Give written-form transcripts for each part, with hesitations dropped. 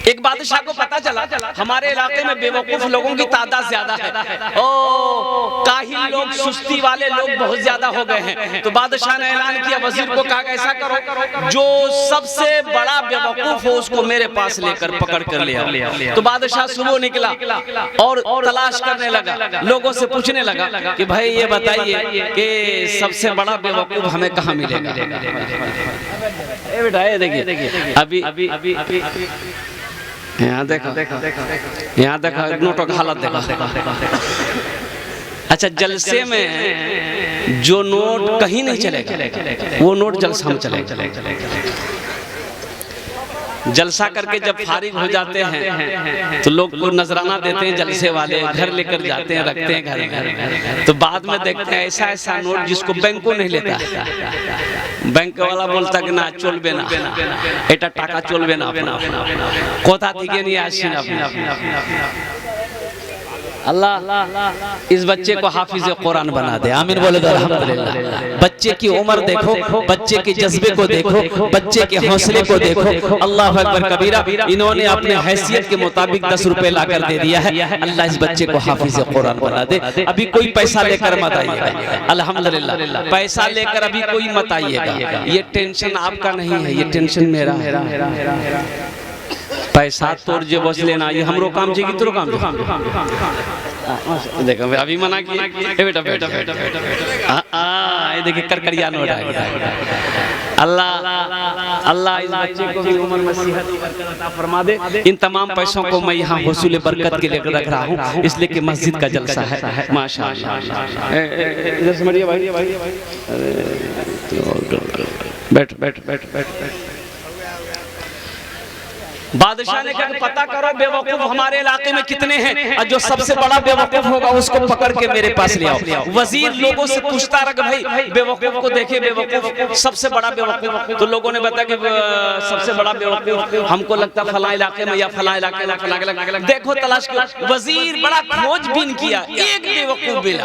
एक बादशाह को पता चला हमारे इलाके में बेवकूफ लोगों की तादाद ज्यादा है, ओ काहिल लोग, सुस्ती वाले लोग बहुत ज्यादा हो गए हैं। तो बादशाह ने ऐलान किया, वजीर को कहा ऐसा करो जो सबसे बड़ा बेवकूफ हो उसको मेरे पास लेकर पकड़ कर ले आओ। तो बादशाह सुबह निकला और तलाश करने लगा, लोगों से पूछने लगा कि भाई ये बताइए कि सबसे बड़ा बेवकूफ हमें कहाँ मिलेगा। बेटा ये देखिए अभी यहाँ देखो नोटों का हालत देखो। अच्छा, जलसे में जो नोट कहीं नहीं चलेगा वो नोट जलसा में चलेगा। जलसा करके जब फारिग हो जाते हैं तो लोग को नजराना देते हैं, जलसे वाले घर लेकर जाते हैं, रखते हैं घर। तो बाद में देखते हैं ऐसा ऐसा नोट जिसको बैंकों नहीं लेता, बैंक वाला बोलता कि ना चलबे ना, एटा टाका चलबे ना, कोथा থেকে নিয়ে আসেন আপনি। अल्लाह इस बच्चे को हाफिज कुरान बना दे, आमीन बोले तो अल्हम्दुलिल्लाह। बच्चे की उम्र देखो, बच्चे के जज्बे को देखो, बच्चे के हौसले को देखो। अल्लाह अकबर कबीरा, इन्होंने अपने हैसियत के मुताबिक 10 रुपए लाकर दे दिया है। अल्लाह इस बच्चे को हाफिज कुरान बना दे। अभी कोई पैसा लेकर मत आइएगा, अल्हम्दुलिल्लाह पैसा लेकर अभी कोई मत आइएगा। ये टेंशन आपका नहीं है, ये टेंशन मेरा है। पैसा तोड़ जे बस लेना, ये हमरो काम जी की तोरो काम देखो अभी मना किया बेटा बेटा बेटा ये देखिए करकरिया नोट आ गया। अल्लाह अल्लाह इस बच्चे को भी उम्र में सेहत बरकत अता फरमा दे। इन तमाम पैसों को मैं यहाँ हुसूल बरकत के लिए रख रहा हूँ, इसलिए कि मस्जिद का जलसा है। माशाअल्लाह इधर से मरिए भाई, बैठ बैठ बैठ बैठ। बादशाह ने कहा पता करो बेवकूफ हमारे इलाके में कितने हैं, और जो सबसे बड़ा बेवकूफ होगा उसको पकड़ के मेरे पास ले आओ। वजीर लोगों से पूछता रहा भाई बेवकूफ को देखे, बेवकूफ सबसे बड़ा बेवकूफ। तो लोगों ने बताया कि सबसे बड़ा बेवकूफ हमको लगता फला इलाके में या फला इलाके में फला। देखो तलाश किया, वजीर बड़ा खोजबीन किया, एक बेवकूफ मिला,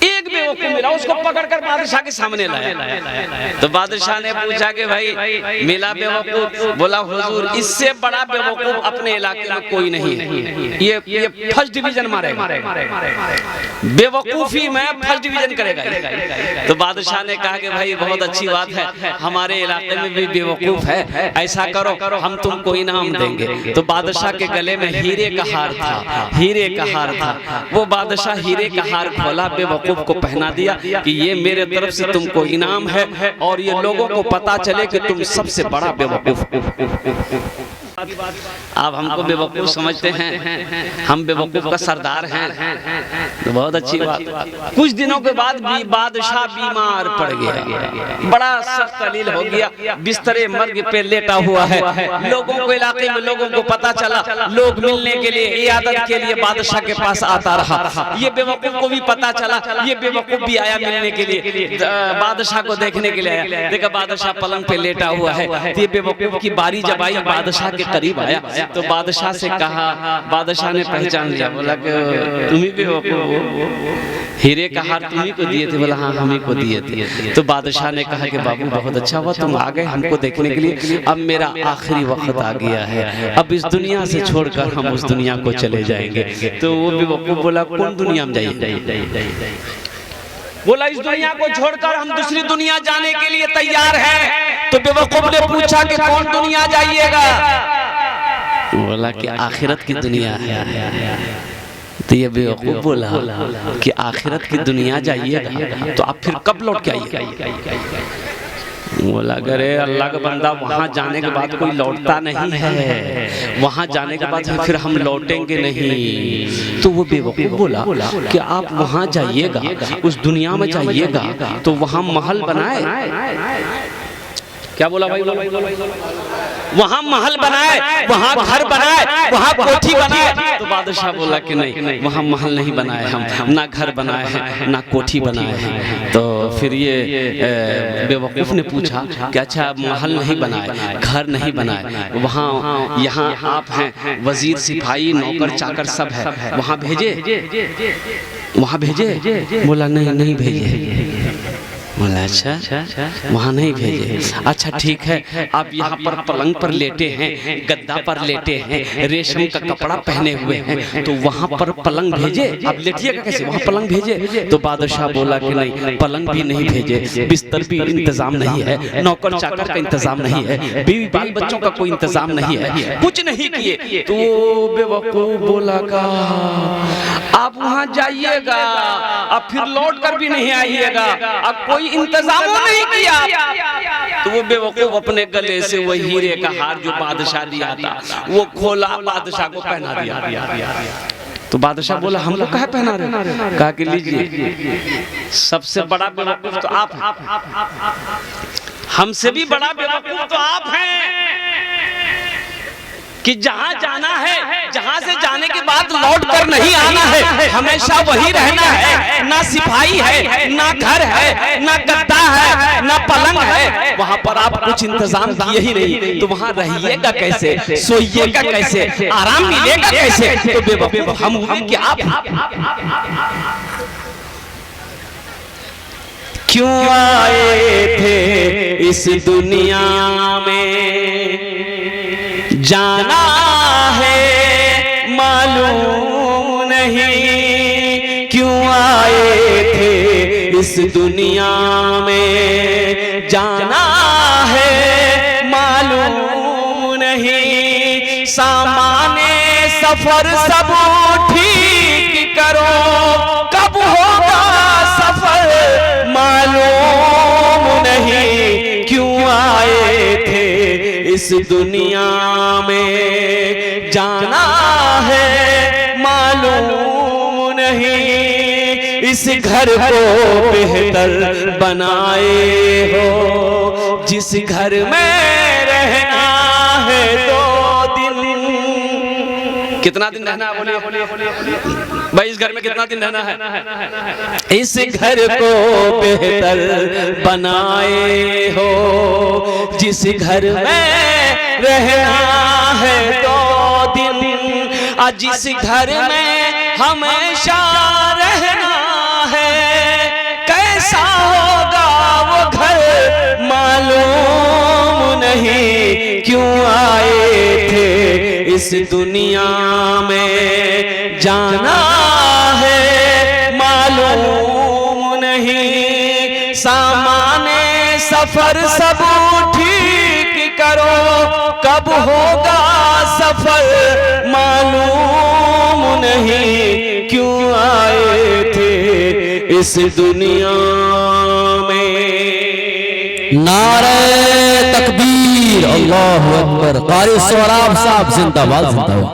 एक बेवकूफ मिला, उसको पकड़कर बादशाह के सामने लाया। तो बादशाह ने पूछा कि भाई मिला बेवकूफ? बोला हुजूर इससे बड़ा बेवकूफ अपने इलाके में कोई नहीं है, ये फर्स्ट डिवीजन मारेगा, बेवकूफी में फर्स्ट डिवीजन करेगा। तो बादशाह ने कहा कि भाई बहुत अच्छी बात है, हमारे इलाके में भी बेवकूफ है, ऐसा करो हम तुमको इनाम देंगे। तो बादशाह के गले में हीरे का हार था, हीरे का हार था। वो बादशाह हीरे का हार खोला, बेवकूफ को पहना दिया कि ये मेरे तरफ से तुमको इनाम है, और ये लोगों को पता चले कि तुम सबसे बड़ा बेवकूफ। आप हमको बेवकूफ समझते हैं, हम बेवकूफ का सरदार हैं, तो बहुत अच्छी बात। कुछ दिनों के बाद भी बादशाह बीमार पड़ गया, बड़ा सख्त अलील हो गया, बिस्तरे मर्ग पे लेटा हुआ है। लोगों को इलाके में लोगों को पता चला, लोग मिलने के लिए इयादत के लिए बादशाह के पास आता रहा। ये बेवकूफ को भी पता चला, ये बेवकूफ भी आया मिलने के लिए, बादशाह को देखने के लिए आया। देखा बादशाह पलंग पे लेटा हुआ है, ये बेवकूफ की बारी जब आई, बादशाह के करीब आया तो बादशाह से कहा, बादशाह ने पहचान लिया, बोला कि तुम ही बेवकूफ हो, हीरे का हार तुम ही को दिए थे? बोला हाँ हम ही को दिए थे। तो बादशाह ने कहा कि बाबू बहुत अच्छा हुआ तुम आ गए हमको देखने के लिए, अब मेरा आखिरी वक्त आ गया है, अब इस दुनिया से छोड़कर हम उस दुनिया को चले जाएंगे। तो वो बेवकूफ बोला कौन दुनिया में जाइए? बोला इस दुनिया को छोड़कर हम दूसरी दुनिया जाने के लिए तैयार हैं। तो बेवकूफ ने पूछा कि कौन दुनिया जाइएगा? बोला कि आखिरत की दुनिया है। तो ये बेवकूफ बोला कि आखिरत की दुनिया जाइएगा, तो आप फिर कब लौट के आइएगा? बोला अरे अल्लाह का बंदा वहाँ जाने के बाद कोई लौटता नहीं है, वहाँ जाने के बाद फिर हम लौटेंगे नहीं। तो वो बेवकूफ बोला कि आप वहाँ जाइएगा, उस दुनिया में जाइएगा, तो वहाँ महल बनाए। क्या बोला भाई? वहाँ महल बनाए, वहाँ घर बनाए, वहाँ कोठी बनाए। तो बादशाह बोला कि नहीं, वहाँ महल नहीं बनाए हम, ना घर बनाए हैं ना कोठी बनाए हैं। तो फिर ये बेवकूफ ने पूछा कि अच्छा महल नहीं बनाए, घर नहीं बनाए, वहाँ यहाँ आप हैं, वजीर सिपाही नौकर चाकर सब है, वहाँ भेजे? वहाँ भेजे? बोला नहीं नहीं भेजे। बोला अच्छा वहाँ नहीं भेजे। अच्छा ठीक है, आप यहाँ पर पलंग पर लेटे हैं, गद्दा पर लेटे हैं, रेशम का कपड़ा पहने हुए हैं, तो वहाँ पर पलंग भेजे? आप लेटिएगा कैसे, वहाँ पलंग भेजे? तो बादशाह बोला कि नहीं, पलंग भी नहीं भेजे, बिस्तर भी इंतजाम नहीं है, नौकर चाकर का इंतजाम नहीं है, बीवी बाल बच्चों का कोई इंतजाम नहीं है, कुछ नहीं किए। तो बेवकूफ बोला का आप वहाँ जाइएगा अब फिर लौट कर भी नहीं आइएगा, अब कोई इंतजाम नहीं किया। तो वो बेवकूफ अपने गले से वो हीरे का हार जो बादशाह दिया था वो खोला, बादशाह को पहना दिया। तो बादशाह बोला हमको कहाँ पहना रहे? कहा कि लीजिए, सबसे बड़ा बेवकूफ तो आप हैं, हमसे भी बड़ा बेवकूफ तो आप हैं कि जहां जाना है, जहां से जाने के बाद लौट कर नहीं आना है, हमेशा वही रहना है। ना सिपाही है, ना घर है, ना गद्दा है, ना पलंग है, वहां पर आप कुछ इंतजाम किए ही नहीं, तो वहां रहिएगा कैसे, सोइएगा कैसे, आराम मिलेगा कैसे? तो बेवकूफ हम कि आप क्यों आए थे इस दुनिया में, जाना है मालूम नहीं, क्यों आए थे इस दुनिया में, जाना है मालूम नहीं, सामाने सफर सब ठीक करो, कब होगा सफर मालूम नहीं, क्यों आए थे इस दुनिया में, जाना है मालूम नहीं, इस घर को बेहतर बनाए हो, जिस घर में रहना है 2 दिन। कितना दिन रहना है बोलिए भाई, इस घर में कितना दिन रहना है? इस घर को बेहतर बनाए हो, जिस घर में रहना है 2 दिन, जिस घर में हमेशा रहना है, कैसा होगा वो घर मालूम नहीं, क्यों आए थे इस दुनिया में, जाना है मालूम नहीं, सामाने सफर सब ठीक करो, कब होगा सफर मालूम नहीं, क्यों आए थे इस दुनिया में। नारे तकबीर, अल्लाहु अकबर। कारी सोहराब साहब जिंदाबाद जिंदाबाद।